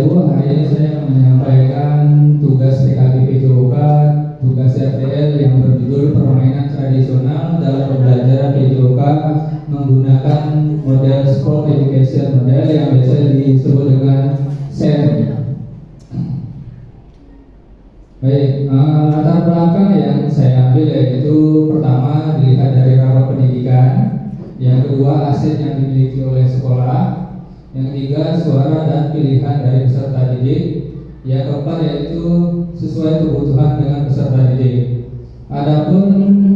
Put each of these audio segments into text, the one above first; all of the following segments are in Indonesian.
Ibu, hari ini saya akan menyampaikan tugas PKG PJOK, tugas RTL yang berjudul permainan tradisional dalam pembelajaran PJOK menggunakan model sport education model yang biasa disebut dengan SEM. Baik, latar belakang yang saya ambil yaitu pertama dilihat dari rapat pendidikan, yang kedua aset yang dimiliki oleh sekolah, yang ketiga suara dan pilihan dari peserta didik, yang keempat yaitu sesuai kebutuhan dengan peserta didik. Adapun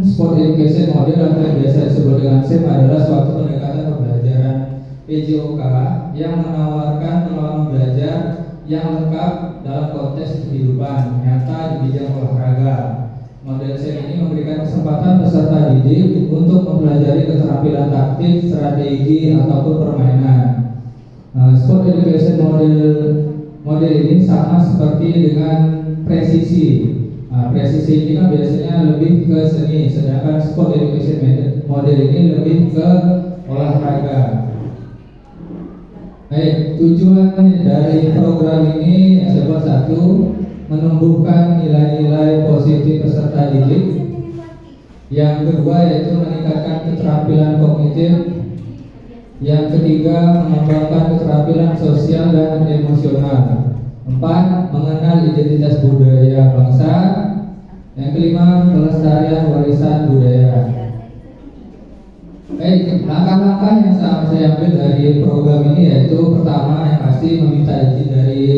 sport education model atau yang biasa disebut dengan SEM adalah suatu pendekatan pembelajaran PJOK yang menawarkan pengalaman belajar yang lengkap dalam konteks kehidupan nyata di bidang olahraga. Model SEM ini memberikan kesempatan peserta didik untuk mempelajari keterampilan taktik, strategi ataupun permainan. Sport education model ini sama seperti dengan presisi. Presisi ini kan biasanya lebih ke seni, sedangkan sport education model ini lebih ke olahraga. Baik, tujuan dari program ini adalah satu, menumbuhkan nilai-nilai positif peserta didik. Yang kedua yaitu meningkatkan keterampilan kognitif. Yang ketiga, mengembangkan keterampilan sosial dan emosional. 4, mengenal identitas budaya bangsa. Yang kelima, pelestarian warisan budaya. Baik, langkah-langkah yang saya ambil dari program ini yaitu pertama yang pasti meminta izin dari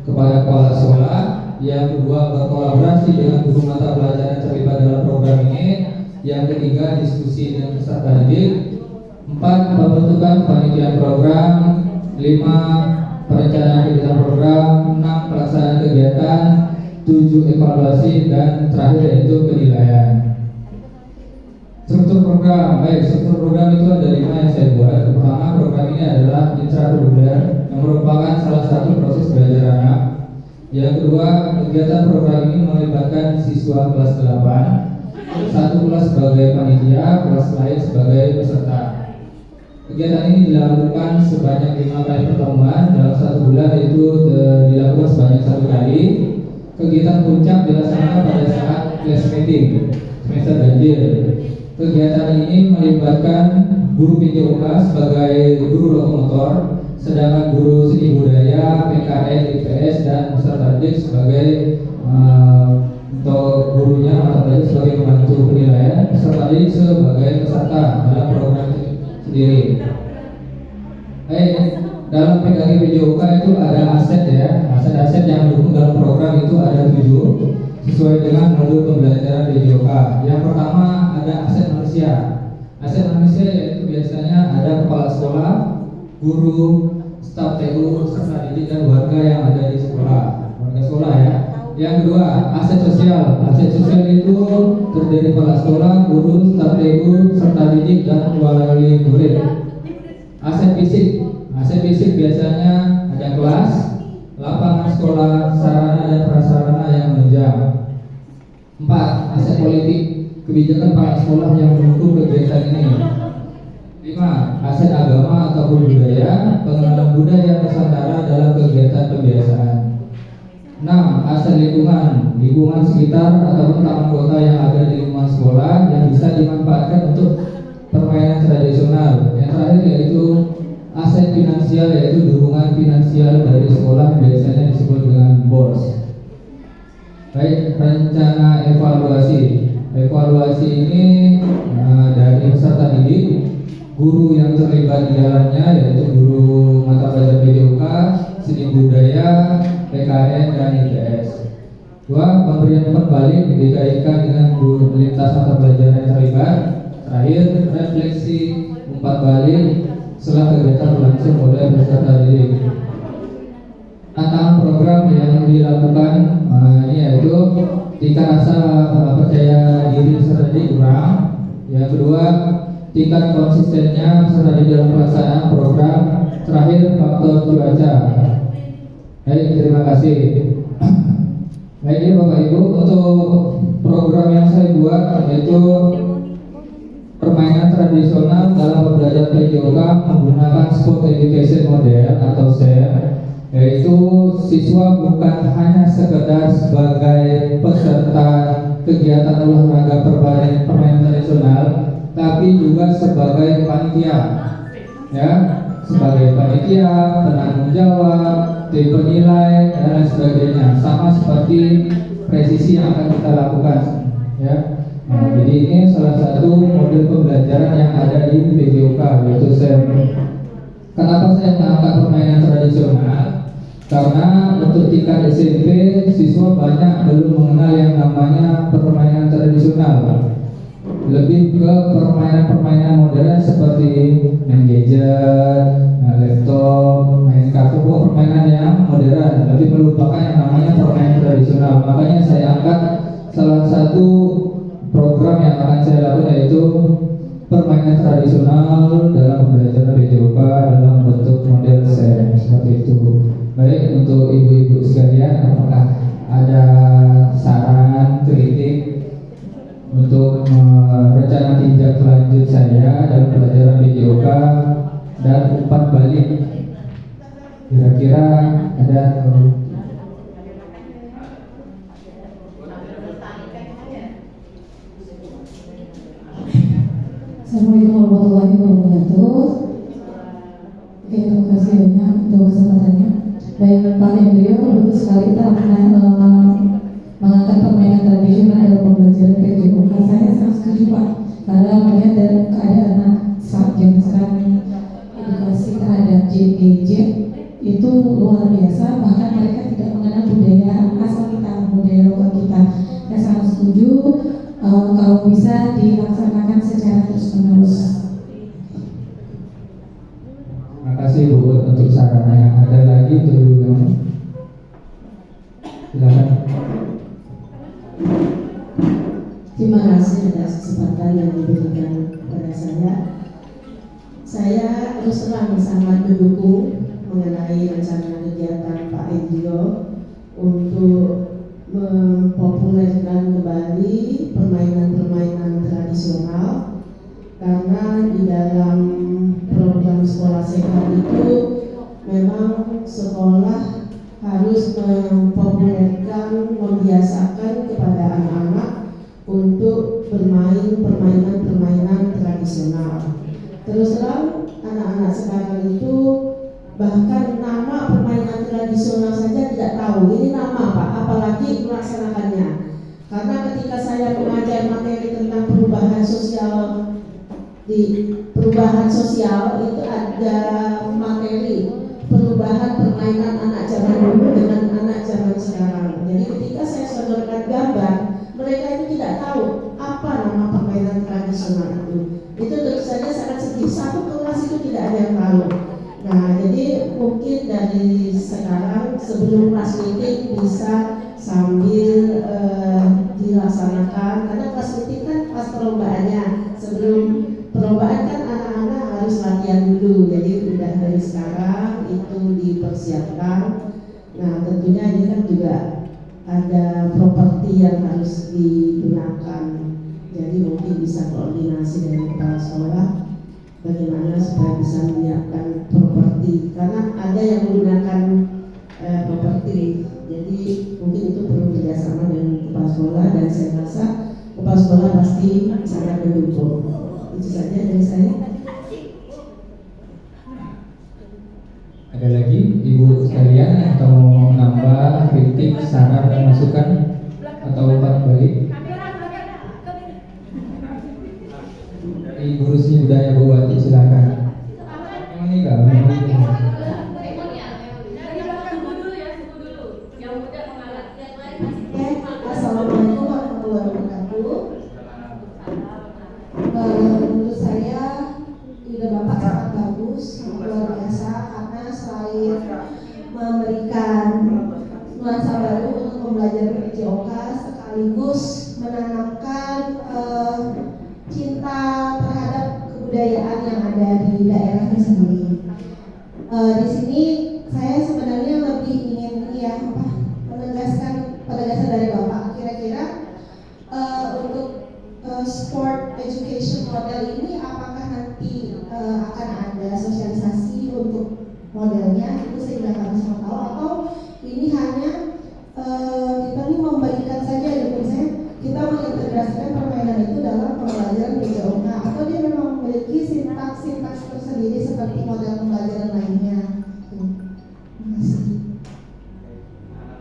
kepada kepala sekolah. Yang kedua, berkolaborasi dengan guru mata pelajaran yang terlibat dalam program ini. Yang ketiga, diskusi dengan peserta didik. 4, pembentukan panitia program. 5, perencanaan kegiatan program. 6, pelaksanaan kegiatan. 7, evaluasi, dan terakhir yaitu penilaian. Struktur program, baik, struktur program itu ada 5 yang saya buat. Pertama, program ini adalah intrakurikuler yang merupakan salah satu proses belajar anak. Yang kedua, kegiatan program ini melibatkan siswa kelas 8, satu kelas sebagai panitia, kelas lain sebagai peserta. Kegiatan ini dilakukan sebanyak 5 kali pertemuan dalam 1 bulan, yaitu dilakukan sebanyak 1 kali. Kegiatan puncak dilaksanakan pada saat class meeting semester ganjil. Kegiatan ini melibatkan guru PJOK sebagai guru lokomotor, sedangkan guru seni budaya, PKN, IPS, dan peserta didik sebagai untuk gurunya mata pelajaran sebagai pembantu penilaian, peserta didik sebagai peserta dalam program sendiri. Baik, dalam PKG PJOK itu ada aset ya, aset-aset yang mendukung dalam program itu ada 7 sesuai dengan modul pembelajaran PJOK. Yang pertama ada aset manusia. Aset manusia yaitu biasanya ada kepala sekolah, guru, staf TU, peserta didik, dan warga yang ada di sekolah, warga sekolah ya. Yang kedua, aset sosial. Aset sosial itu terdiri kepala sekolah, guru, staf TU, peserta didik, dan wali murid. Aset fisik. Aset fisik biasanya ada kelas, lapangan sekolah, sarana dan prasarana yang menunjang. 4, aset politik. Kebijakan kepala sekolah yang mendukung kegiatan ini. 5, aset agama ataupun budaya, pengenalan budaya Nusantara dalam kegiatan pembiasaan. 6, aset lingkungan, lingkungan sekitar ataupun taman kota yang ada di lingkungan sekolah yang bisa dimanfaatkan untuk permainan tradisional. Yang terakhir yaitu aset finansial, yaitu dukungan finansial dari sekolah biasanya disebut dengan BOS. Baik, rencana evaluasi. Evaluasi ini dari peserta didik, guru yang terlibat di dalamnya yaitu guru mata pelajaran PJOK, seni budaya, PKN, dan IPS. 2, pemberian umpan balik dikaitkan dengan guru lintas mata pelajaran yang terlibat. Terakhir, refleksi umpan balik setelah kegiatan berlangsung oleh peserta didik. Tantangan program yang dilakukan ini yaitu tingkat rasa percaya diri peserta didik kurang. Yang kedua, tingkat konsistennya peserta didik dalam pelaksanaan program. Terakhir, faktor cuaca. Baik, terima kasih. Baik ya Bapak Ibu, untuk program yang saya buat yaitu permainan tradisional dalam pembelajaran PJOK menggunakan sport education model atau SEM. yaitu siswa bukan hanya sekedar sebagai peserta kegiatan olahraga permainan tradisional, tapi juga sebagai panitia, ya, sebagai panitia, penanggung jawab, tim penilai dan lain sebagainya, sama seperti presisi yang akan kita lakukan, ya. Nah, jadi ini salah satu model pembelajaran yang ada di PJOK, yaitu kenapa saya mengangkat permainan tradisional? Karena untuk tingkat SMP siswa banyak belum mengenal yang namanya permainan tradisional, lebih ke permainan-permainan modern seperti main gadget, laptop, main kartu, permainan yang modern, lebih melupakan yang namanya permainan tradisional. Makanya saya angkat salah satu program yang akan saya lakukan, yaitu permainan tradisional dalam pembelajaran PJOK dalam bentuk model SEM, seperti itu. Baik, untuk ibu-ibu sekalian, apakah ada saran, kritik untuk rencana tindak lanjut saya dalam pelajaran PJOK dan umpan balik? Kira-kira ada? Assalamualaikum warahmatullahi wabarakatuh. Oke, terima kasih banyak untuk kesempatannya. Baik Pak Hendrio, betul sekali kita akan mengangkat permainan tradisional dalam pembelajaran PJOK. Saya sangat setuju Pak, karena melihat dari keadaan saat zaman sekarang ini, edukasi terhadap gadget itu luar biasa. Bahkan mereka tidak mengenal budaya asal kita, budaya lokal kita. Saya sangat setuju kalau bisa dilaksanakan secara terus-menerus. Terima kasih Bu untuk sarannya. Ada lagi untuk silakan. Terima kasih atas kesempatan yang diberikan kepada saya. Saya terus terang sangat mendukung mengenai rencana kegiatan Pak Endrio untuk mempopulerkan kembali permainan-permainan tradisional, karena di dalam program sekolah sehat itu memang sekolah harus mempopulerkan, membiasakan kepada anak-anak untuk bermain permainan-permainan tradisional. Terus terang anak-anak sekarang itu bahkan nama permainan tradisional saja tidak tahu ini nama Pak, apalagi melaksanakannya. Karena ketika saya mengajar materi tentang perubahan sosial, di perubahan sosial itu ada materi perubahan permainan anak zaman dulu dengan anak zaman sekarang. Jadi ketika saya sodorkan gambar, mereka itu tidak tahu apa nama permainan tradisional itu. Itu tentu saja sangat sedih. Satu kelas itu tidak ada yang tahu. Nah, jadi mungkin dari sekarang sebelum kelas meeting bisa sambil dilaksanakan, karena kelas meeting kan pas perlombaannya. Sebelum perlombaan kan anak-anak harus latihan dulu, jadi udah dari sekarang itu dipersiapkan. Nah, tentunya ini kan juga ada properti yang harus digunakan, jadi mungkin bisa koordinasi dengan kepala sekolah bagaimana supaya bisa menyiapkan properti, karena ada yang menggunakan properti. Jadi mungkin itu perlu kerjasama dengan kepala sekolah, dan saya rasa kepala sekolah pasti sangat mendukung. Itu saja dari saya. Ada lagi ibu sekalian atau mau menambah kritik, saran dan masukan atau umpan balik? Guru seni budaya Bu Wati, silakan. Meninggal. Assalamualaikum warahmatullahi wabarakatuh. Menurut saya ide Bapak sangat bagus, luar biasa, karena selain memberikan nuansa baru untuk pembelajaran PJOK, sekaligus menanamkan cinta terhadap kebudayaan yang ada di daerahnya sendiri. Di sini saya sebenarnya lebih ingin penegasan dari Bapak. Kira-kira untuk sport education model ini apakah nanti akan ada sosialisasi untuk modelnya itu, sehingga kami semua tahu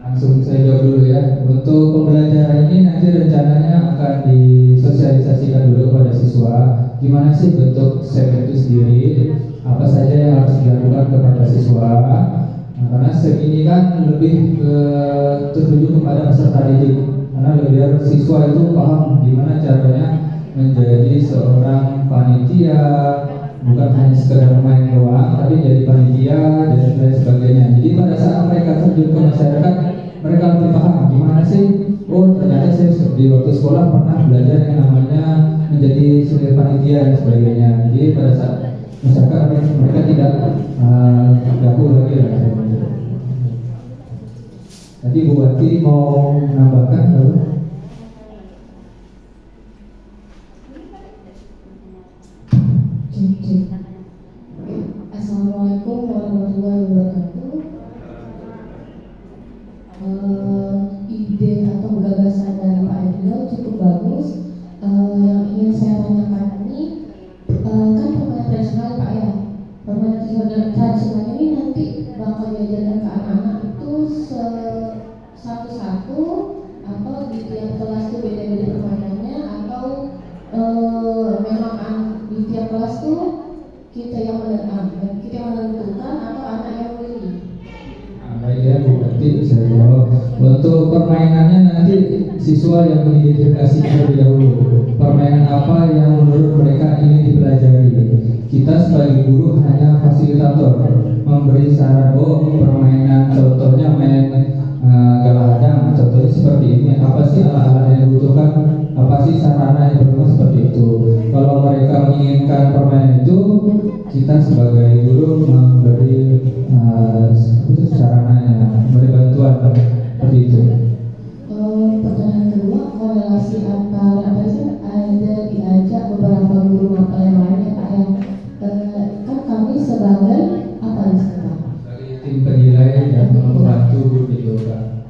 Langsung saya jawab dulu ya. Untuk pembelajaran ini nanti rencananya akan disosialisasikan dulu kepada siswa. Gimana sih bentuk SEM itu sendiri? Apa saja yang harus dilakukan kepada siswa? Nah, karena SEM ini kan lebih tertuju kepada peserta didik. Karena biar siswa itu paham gimana caranya menjadi seorang panitia, bukan hanya sekedar main doang, tapi jadi panitia dan lain sebagainya. Jadi pada saat mereka terjun ke masyarakat, mereka lebih paham gimana sih. Oh, ternyata saya di waktu sekolah pernah belajar yang namanya menjadi sebagai panitia dan sebagainya. Jadi pada saat masyarakat mereka tidak gagu lagi lah. Tadi Bu Wati mau menambahkan lalu? Assalamualaikum warahmatullahi wabarakatuh. Ide atau gagasan dari Pak Edil cukup bagus. Yang ingin saya tanyakan ini kan permainan tradisional Pak ya. Permainan tradisional ini nanti bakal diajarkan ke anak-anak itu satu-satu atau di tiap kelas itu beda-beda permainannya, atau memang di tiap kelas tuh kita yang menentukan atau anak yang memilih. Baik ya Bu, nanti saya jawab. Untuk permainannya nanti siswa yang mengidentifikasi terlebih dahulu. Permainan apa yang menurut mereka ingin dipelajari. Kita sebagai guru hanya fasilitator, memberi saran. Oh, permainan contohnya main galadang, contohnya seperti ini. Apa sih alat-alat yang dibutuhkan? Apa sih sarana yang perlu seperti itu? Kalau mereka menginginkan permainan itu, kita sebagai guru memberi sarananya, memberi bantuan seperti itu. Pertanyaan kedua, korelasi antara apa sih ada diajak beberapa guru mata yang lainnya Pak ya. Kan kami sebagai apa istilah? Dari tim penilai dan membantu guru di yoga.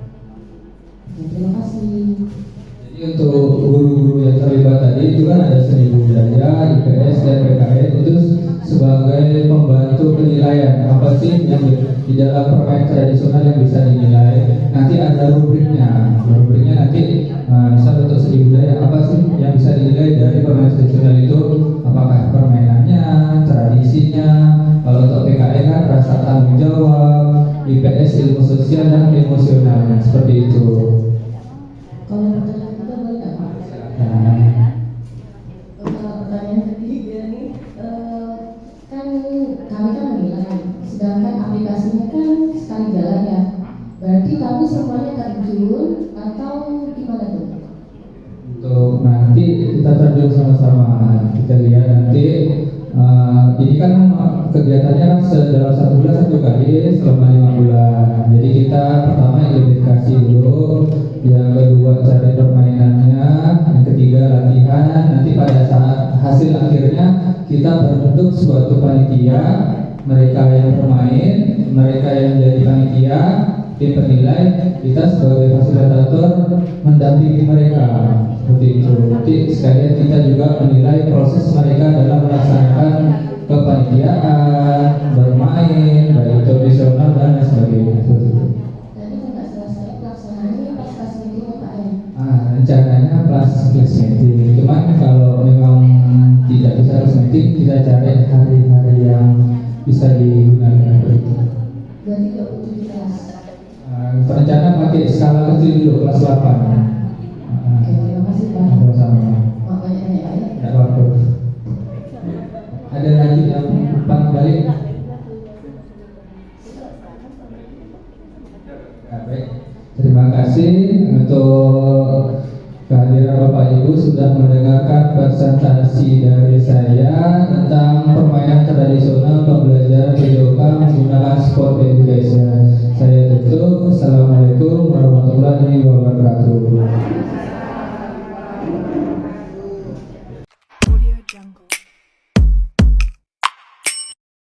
Terima kasih. Jadi untuk guru-guru yang terlibat tadi itu kan ada seni budaya, IPS dan PKN itu sebagai pembantu penilaian. Apa sih yang di dalam permainan tradisional yang bisa dinilai? Nanti ada rubriknya. Rubriknya nanti misal untuk seni budaya apa sih yang bisa dinilai dari permainan tradisional itu? Apakah permainannya, tradisinya? Kalau untuk PKN kan rasa tanggung jawab, IPS ilmu sosial dan emosionalnya seperti itu. Kalau pertanyaan kita boleh nggak Pak? Pertanyaan ketiga nih, kan kami kan menilai, sedangkan aplikasinya kan sekali jalan ya. Berarti kami semuanya terjun atau gimana tuh? Untuk nanti kita terjun sama-sama, kita lihat nanti. Ini kan kegiatannya kan dalam 1 bulan 1 kali selama 5 bulan. Jadi kita pertama identifikasi dulu, yang kedua cari permainannya, yang ketiga latihan. Nanti pada saat hasil akhirnya kita bentuk suatu panitia, mereka yang bermain, mereka yang jadi panitia, tim penilai, kita sebagai fasilitator mendampingi mereka seperti itu. Nanti sekalian kita juga menilai proses mereka dalam melaksanakan kepanitiaan, bermain, baik tradisional dan lain sebagainya. Tadi nggak selesai pelaksanaannya pas kelas meeting Pak ya? Rencananya plus meeting. Cuman kalau memang tidak bisa plus meeting, kita cari hari-hari yang bisa digunakan begitu. Berarti 27 kelas. Rencana pakai skala kecil dulu kelas 8. Oke, terima kasih Pak. Sama-sama. Maaf banyak ya. Tidak apa-apa. Ada lagi yang umpan balik? Ya, baik. Terima kasih untuk kehadiran Bapak Ibu sudah mendengarkan presentasi dari saya tentang permainan tradisional pembelajaran videoka menggunakan sport education. Saya tutup. Assalamualaikum warahmatullahi wabarakatuh.